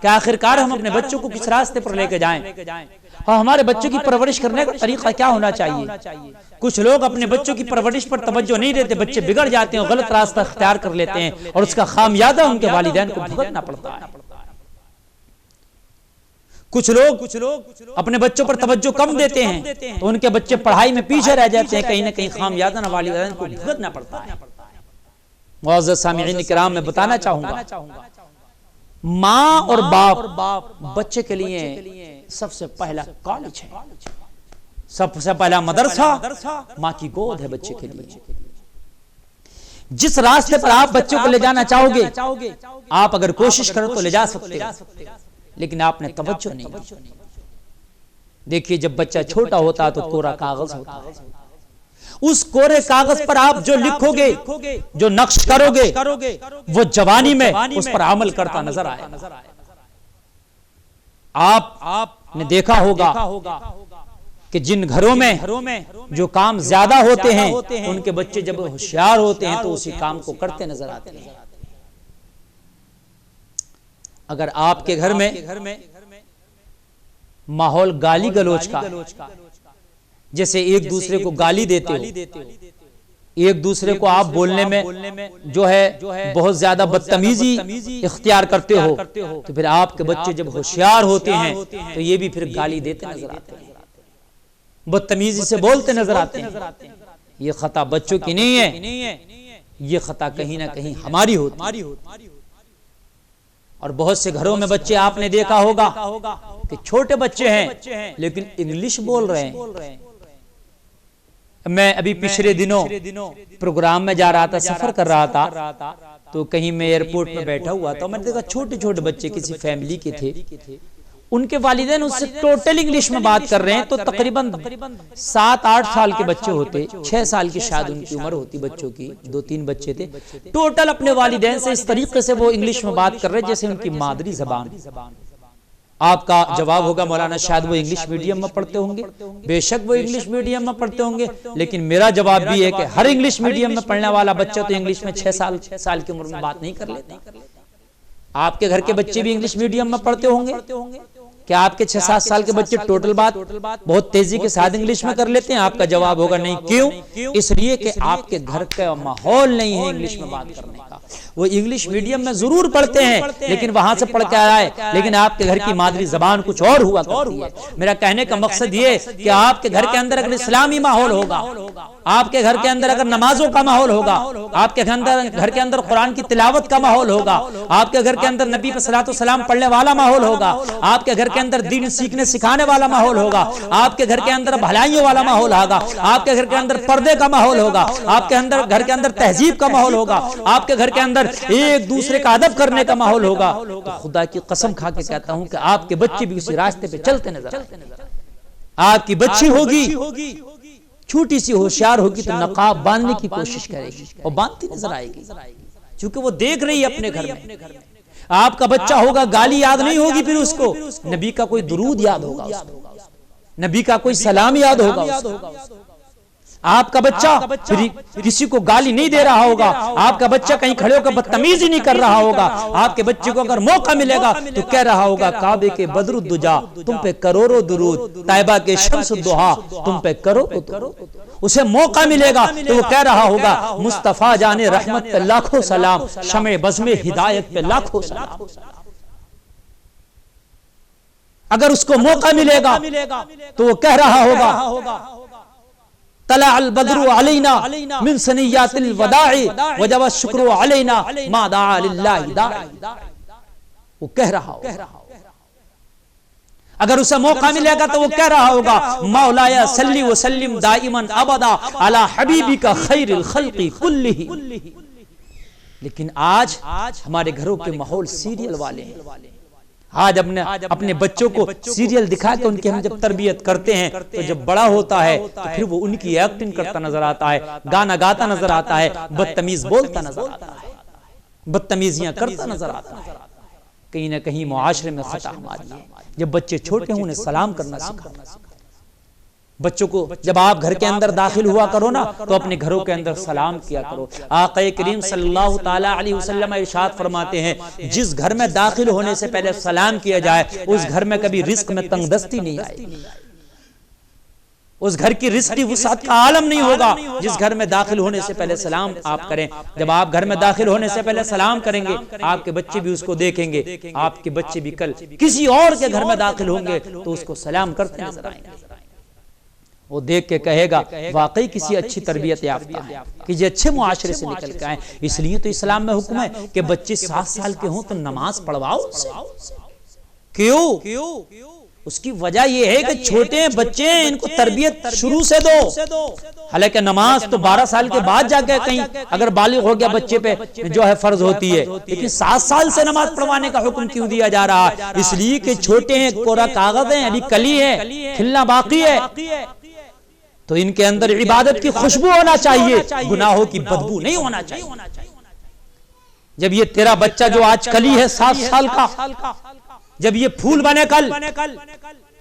کہ آخرکار ہم اپنے بچوں کو کس راستے پر لے کے جائیں اور ہمارے بچوں کی پرورش کرنے کا طریقہ کیا ہونا چاہیے۔ کچھ لوگ اپنے بچوں کی پرورش پر توجہ نہیں دیتے، بچے بگڑ جاتے ہیں، غلط راستہ اختیار کر لیتے ہیں اور اس کا خامیازہ ان کے والدین کو بھگتنا پڑتا ہے۔ کچھ لوگ اپنے بچوں پر توجہ کم دیتے ہیں تو ان کے بچے پڑھائی میں پیچھے رہ جاتے ہیں، کہیں نہ کہیں خامیازہ والدین کو بھگتنا پڑتا ہے۔ معزز سامعین کرام، میں بتانا چاہوں گا ماں اور باپ بچے کے لیے سب سے پہلا کالج ہے، سب سے پہلا مدرسہ ماں کی گود ہے بچے کے لیے۔ جس راستے پر آپ بچوں کو لے جانا چاہو گے، آپ اگر کوشش کرو تو لے جا سکتے ہو، لیکن آپ نے توجہ نہیں دی۔ دیکھیے جب بچہ چھوٹا ہوتا تو کورا کاغذ ہوتا ہے، اس کورے کاغذ پر آپ جو لکھو گے، جو نقش کرو گے، وہ جوانی میں اس پر عمل کرتا نظر آئے۔ آپ نے دیکھا ہوگا کہ جن گھروں میں جو کام زیادہ ہوتے ہیں ان کے بچے جب ہوشیار ہوتے ہیں تو اسی کام کو کرتے نظر آتے ہیں۔ اگر آپ کے گھر میں ماحول گالی گلوچ کا، جیسے ایک دوسرے کو گالی دیتے ہو، ایک دوسرے کو آپ بولنے میں جو ہے بہت زیادہ بدتمیزی اختیار کرتے ہو، تو پھر آپ کے بچے جب ہوشیار ہوتے ہیں تو یہ بھی پھر گالی دیتے نظر آتے ہیں، بدتمیزی سے بولتے نظر آتے ہیں۔ یہ خطا بچوں کی نہیں ہے، یہ خطا کہیں نہ کہیں ہماری ہوتی ہے۔ اور بہت سے گھروں میں بچے آپ نے دیکھا ہوگا کہ چھوٹے بچے ہیں لیکن انگلش بول رہے ہیں۔ میں ابھی پچھلے دنوں پروگرام میں جا رہا تھا، سفر کر رہا تھا، تو کہیں میں ایئرپورٹ میں بیٹھا ہوا تھا، میں نے دیکھا چھوٹے چھوٹے بچے کسی فیملی کے تھے، ان کے والدین اس سے ٹوٹل انگلش میں بات کر رہے ہیں، تو تقریباً 7-8 سال کے بچے ہوتے، 6 سال کی شاید ان کی عمر ہوتی بچوں کی، 2-3 بچے تھے، ٹوٹل اپنے والدین سے اس طریقے سے وہ انگلش میں بات کر رہے جیسے ان کی مادری زبان۔ آپ کا جواب ہوگا مولانا شاید وہ انگلش میڈیم میں پڑھتے ہوں گے، بے شک وہ انگلش میڈیم میں پڑھتے ہوں گے، لیکن میرا جواب بھی ہے کہ ہر انگلش میڈیم میں پڑھنے والا بچہ تو انگلش میں 6 سال کی عمر میں بات نہیں کر لیتا۔ آپ کے گھر کے بچے بھی انگلش میڈیم میں پڑھتے ہوں گے، کیا آپ کے 6-7 سال کے بچے ٹوٹل بات بہت تیزی کے ساتھ انگلش میں کر لیتے ہیں؟ آپ کا جواب ہوگا نہیں۔ کیوں؟ اس لیے کہ آپ کے گھر کا ماحول نہیں ہے انگلش میں بات کرنے کا۔ وہ انگلش میڈیم میں ضرور پڑھتے ہیں لیکن وہاں سے پڑھ کے آئے، لیکن آپ کے گھر کی مادری زبان کچھ اور ہوا کرتی ہے۔ میرا کہنے کا مقصد یہ کہ آپ کے گھر کے اندر اگر اسلامی ماحول ہوگا، آپ کے گھر کے اندر اگر نمازوں کا ماحول ہوگا، آپ کے گھر کے اندر قرآن کی تلاوت کا ماحول ہوگا، آپ کے گھر کے اندر نبی پر صلاۃ و سلام پڑھنے والا ماحول ہوگا، آپ کے گھر کے اندر دین سیکھنے سکھانے والا ماحول ہوگا، آپ کے گھر کے اندر بھلائیوں والا ماحول ہوگا، آپ کے گھر کے اندر پردے کا ماحول ہوگا، آپ کے گھر کے اندر تہذیب کا ماحول ہوگا، آپ کے گھر کے اندر ایک دوسرے کا ادب کرنے کا ماحول ہوگا، تو خدا کی قسم کھا کے کہتا ہوں کہ آپ کے بچے بھی اسی راستے پہ چلتے نظر آئیں گے۔ آپ کی بچی ہوگی چھوٹی سی ہوشیار ہوگی تو نقاب باندھنے کی کوشش کرے گی اور باندھتی نظر آئے گی، چونکہ وہ دیکھ رہی ہے اپنے گھر میں۔ آپ کا بچہ ہوگا گالی یاد نہیں ہوگی، پھر اس کو نبی کا کوئی درود یاد ہوگا، نبی کا کوئی سلام یاد ہوگا اس کو۔ آپ کا بچہ پھر کسی کو گالی نہیں دے رہا ہوگا، آپ کا بچہ کہیں کھڑے ہو کر بدتمیزی نہیں کر رہا ہوگا، آپ کے بچے کو اگر موقع ملے گا تو کہہ رہا ہوگا کعبے کے بدر الدجا تم پہ کروڑوں درود، طیبہ کے شمس الضحا تم پہ کروڑوں درود۔ اسے موقع ملے گا تو وہ کہہ رہا ہوگا مصطفیٰ جان رحمت پہ لاکھوں سلام، شمع بزم ہدایت پہ لاکھوں سلام۔ اگر اس کو موقع ملے گا تو وہ کہہ رہا ہوگا طلع البدر علینا من ثنیات الوداع وجب الشکر علینا ما دعا للہ داعی، وہ کہہ رہا ہوگا۔ اگر اسے موقع ملے گا تو وہ کہہ رہا ہوگا مولایا صلی وسلم دائما ابدا علی حبیبک خیر الخلق کلہ۔ لیکن آج ہمارے گھروں کے ماحول سیریل والے ہیں۔ آج اپنے بچوں کو سیریل دکھا کے ان کی ہم جب تربیت کرتے ہیں تو جب بڑا ہوتا ہے تو پھر وہ ان کی ایکٹنگ کرتا نظر آتا ہے، گانا گاتا نظر آتا ہے، بدتمیز بولتا نظر آتا ہے، بدتمیزیاں کرتا نظر آتا ہے۔ کہیں نہ کہیں معاشرے میں خطا ہماری ہے۔ جب بچے چھوٹے ہوں انہیں سلام کرنا سکھانا، بچوں کو جب آپ گھر کے اندر داخل ہوا کرو نا تو اپنے گھروں کے اندر سلام کیا کرو. آقا کریم صلی اللہ تعالی علیہ وسلم ارشاد فرماتے ہیں جس گھر میں داخل ہونے سے پہلے سلام کیا جائے اس گھر میں کبھی رزق میں تنگ دستی نہیں آئے گی, اس گھر کی رزق کی وسعت کا عالم نہیں ہوگا جس گھر میں داخل ہونے سے پہلے سلام آپ کریں. جب آپ گھر میں داخل ہونے سے پہلے سلام کریں گے آپ کے بچے بھی اس کو دیکھیں گے, آپ کے بچے بھی کل کسی اور کے گھر میں داخل ہوں گے تو اس کو سلام کرتے نظر آئیں گے. وہ دیکھ کے کہے گا واقعی کسی اچھی تربیت یافتہ ہے کہ یہ اچھے معاشرے سے نکل کے آئیں. اس لیے تو اسلام میں حکم ہے کہ بچے 7 سال کے ہوں تو نماز پڑھواؤ. کیوں؟ اس کی وجہ یہ ہے کہ چھوٹے بچے ہیں, ان کو تربیت شروع سے دو. حالانکہ نماز تو 12 سال کے بعد جا کے کہیں اگر بالغ ہو گیا بچے پہ جو ہے فرض ہوتی ہے, لیکن 7 سال سے نماز پڑھوانے کا حکم کیوں دیا جا رہا ہے؟ اس لیے کہ چھوٹے ہیں, کوڑا کاغذ ہیں, ابھی کلی ہے, کھلنا باقی ہے, تو ان کے اندر عبادت کی خوشبو ہونا چاہیے, گناہوں کی بدبو نہیں ہونا چاہیے. جب یہ تیرا بچہ جو آج کلی ہے 7 سال کا, جب یہ پھول بنے کل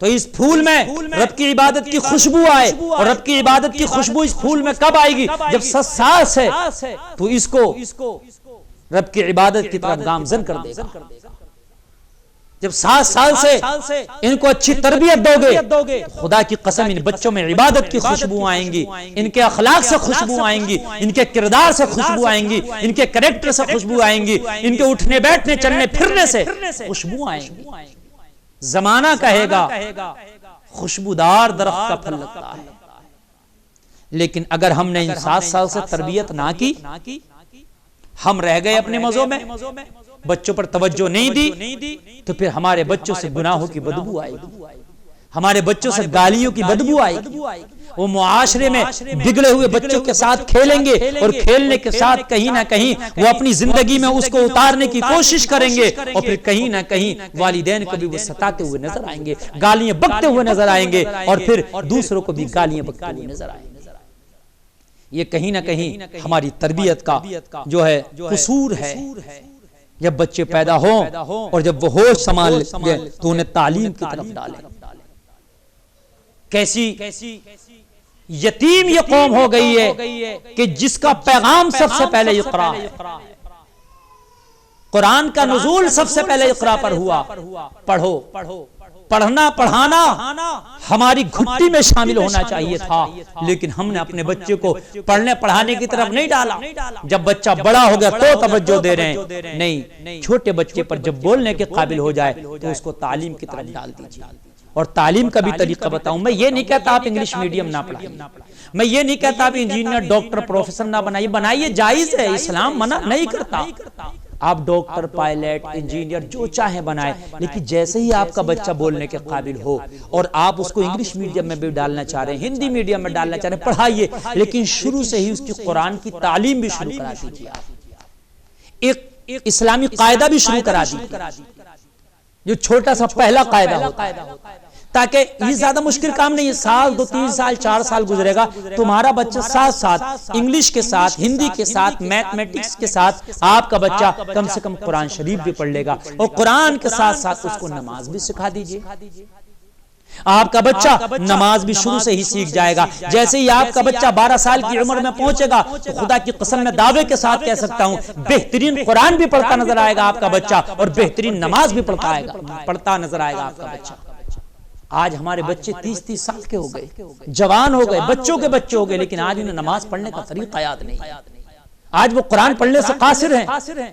تو اس پھول میں رب کی عبادت کی خوشبو آئے, اور رب کی عبادت کی خوشبو اس پھول میں کب آئے گی؟ جب 7 سال سے تو اس کو رب کی عبادت کی طرف گامزن کر دے گا. جب 7 سال سے ان کو اچھی تربیت دو گے خدا کی قسم ان بچوں میں عبادت کی خوشبو آئیں گی, ان کے اخلاق سے خوشبو آئیں گی, ان کے کردار سے خوشبو آئیں گی, ان کے کریکٹر سے خوشبو آئیں گی, ان کے اٹھنے بیٹھنے چلنے پھرنے سے خوشبو آئیں گی. زمانہ کہے گا خوشبودار درخت کا پھل لگتا ہے, لیکن اگر ہم نے ان 7 سال سے تربیت نہ کی, ہم رہ گئے اپنے مزوں میں, بچوں پر توجہ نہیں دی, تو پھر ہمارے بچوں سے گناہوں کی بدبو آئے گی, ہمارے بچوں سے گالیوں کی بدبو آئے گی. وہ معاشرے میں بگڑے ہوئے بچوں کے ساتھ کھیلیں گے, اور کھیلنے کے ساتھ کہیں نہ کہیں وہ اپنی زندگی میں اس کو اتارنے کی کوشش کریں گے, اور پھر کہیں نہ کہیں والدین کو بھی وہ ستاتے ہوئے نظر آئیں گے, گالیاں بکتے ہوئے نظر آئیں گے, اور پھر دوسروں کو بھی گالیاں بکتے ہوئے نظر آئیں گے. یہ کہیں نہ کہیں ہماری تربیت کا جو ہے قصور ہے. جب بچے پیدا ہوں اور جب وہ ہوش سنبھال لیں تو انہیں تعلیم کی طرف ڈالیں. کیسی یتیم یہ قوم ہو گئی ہے کہ جس کا پیغام سب سے پہلے اقرا ہے. قرآن کا نزول سب سے پہلے اقرا پر ہوا, پڑھو. پڑھنا پڑھانا ہماری گھٹی میں شامل ہونا چاہیے تھا, لیکن ہم نے اپنے بچے کو پڑھنے پڑھانے کی طرف نہیں ڈالا. جب بچہ بڑا ہو گیا تو توجہ دے رہے ہیں, نہیں, چھوٹے بچے پر جب بولنے کے قابل ہو جائے تو اس کو تعلیم کی طرف ڈال دیجیے. اور تعلیم کا بھی طریقہ بتاؤں, میں یہ نہیں کہتا آپ انگلش میڈیم نہ پڑھائیے, میں یہ نہیں کہتا آپ انجینئر ڈاکٹر پروفیسر نہ بنائیے, جائز ہے, اسلام منع نہیں کرتا. آپ ڈاکٹر, پائلٹ, انجینئر جو چاہیں بنائیں, لیکن جیسے ہی آپ کا بچہ بولنے کے قابل ہو اور آپ اس کو انگلش میڈیم میں بھی ڈالنا چاہ رہے ہیں, ہندی میڈیم میں ڈالنا چاہ رہے ہیں, پڑھائیے, لیکن شروع سے ہی اس کی قرآن کی تعلیم بھی شروع کرا دیجیے. ایک اسلامی قاعدہ بھی شروع کرا دیجیے, جو چھوٹا سا پہلا قاعدہ ہوتا ہے, تاکہ یہ زیادہ مشکل کام نہیں ہے. 1 سال 2 3 سال 4 سال گزرے گا, تمہارا بچہ ساتھ انگلش کے ساتھ, ہندی کے ساتھ, میتھمیٹکس کے ساتھ آپ کا بچہ کم سے کم قرآن شریف بھی پڑھ لے گا, اور قرآن کے ساتھ ساتھ اس کو نماز بھی سکھا دیجیے. آپ کا بچہ نماز بھی شروع سے ہی سیکھ جائے گا. جیسے ہی آپ کا بچہ 12 سال کی عمر میں پہنچے گا تو خدا کی قسم میں دعوے کے ساتھ کہہ سکتا ہوں بہترین قرآن بھی پڑھتا نظر آئے گا آپ کا بچہ, اور بہترین نماز بھی پڑھتا نظر آئے گا آپ کا بچہ. آج ہمارے بچے 30 سال کے ہو گئے, جوان ہو گئے, بچوں کے بچے ہو گئے, لیکن آج انہیں نماز پڑھنے کا طریقہ یاد نہیں. آج وہ قرآن پڑھنے سے قاصر ہیں.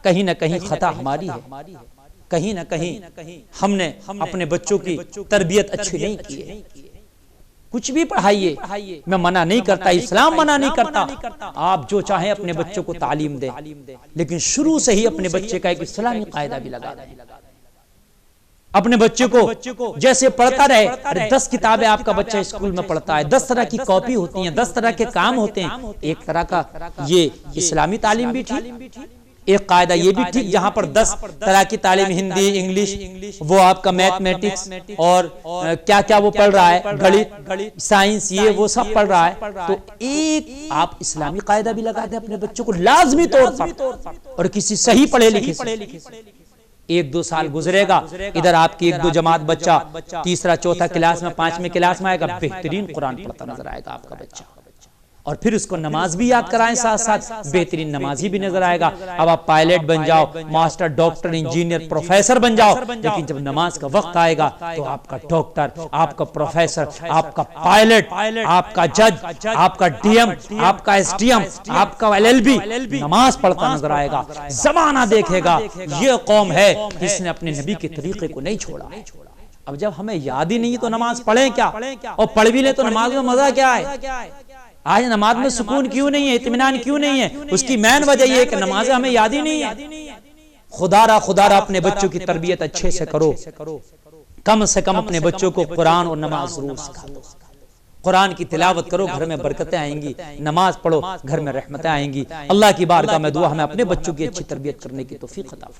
کہیں نہ کہیں خطا ہماری ہے, کہیں نہ کہیں ہم نے اپنے بچوں کی تربیت اچھی نہیں کی ہے. کچھ بھی پڑھائیے, میں منع نہیں کرتا, اسلام منع نہیں کرتا, آپ جو چاہیں اپنے بچوں کو تعلیم دیں, لیکن شروع سے ہی اپنے بچے کا ایک اسلامی قاعدہ بھی لگا دیں. اپنے بچے کو جیسے پڑھتا رہے, 10 کتابیں آپ کا بچہ اسکول میں پڑھتا ہے, 10 طرح کی کاپی ہوتی ہیں, 10 طرح کے کام ہوتے ہیں. ایک طرح کا یہ اسلامی تعلیم بھی ٹھیک, ایک قاعدہ یہ بھی ٹھیک, جہاں پر 10 طرح کی تعلیم, ہندی, انگلش, وہ آپ کا میتھمیٹکس اور کیا کیا وہ پڑھ رہا ہے, گڑت, سائنس, یہ وہ سب پڑھ رہا ہے. تو ایک آپ اسلامی قاعدہ بھی لگا دیں اپنے بچوں کو لازمی طور پر, اور کسی صحیح پڑھے لکھے سے, 1-2 سال گزرے گا، ادھر آپ کی 1-2 جماعت بچہ تیسرا چوتھا کلاس میں 5ویں کلاس میں آئے گا، بہترین قرآن پڑھتا نظر آئے گا آپ کا بچہ، اور پھر اس کو نماز بھی یاد کرائیں ساتھ ساتھ، بہترین نمازی بھی نظر آئے گا۔ اب آپ پائلٹ بن جاؤ، ماسٹر، ڈاکٹر، انجینئر، پروفیسر بن جاؤ، لیکن جب نماز کا وقت آئے گا تو آپ کا ڈاکٹر، آپ کا پروفیسر، آپ کا پائلٹ، آپ کا جج، آپ کا ڈی ایم، آپ کا ایس ڈی ایم، آپ کا LLB نماز پڑھتا نظر آئے گا۔ زمانہ دیکھے گا یہ قوم ہے جس نے اپنے نبی کے طریقے کو نہیں چھوڑا۔ اب جب ہمیں یاد ہی نہیں تو نماز پڑھیں کیا، اور پڑھ بھی لیں تو نماز میں مزہ کیا ہے؟ آج نماز میں سکون کیوں نہیں ہے، اطمینان کیوں نہیں ہے؟ اس کی مین وجہ یہ ہے کہ نماز ہمیں یاد ہی نہیں ہے۔ خدا را اپنے بچوں کی تربیت اچھے سے کرو، کم سے کم اپنے بچوں کو قرآن اور نماز ضرور سکھا دو۔ قرآن کی تلاوت کرو، گھر میں برکتیں آئیں گی، نماز پڑھو، گھر میں رحمتیں آئیں گی۔ اللہ کی بارگاہ میں دعا ہمیں اپنے بچوں کی اچھی تربیت کرنے کی توفیق عطا فرمائے۔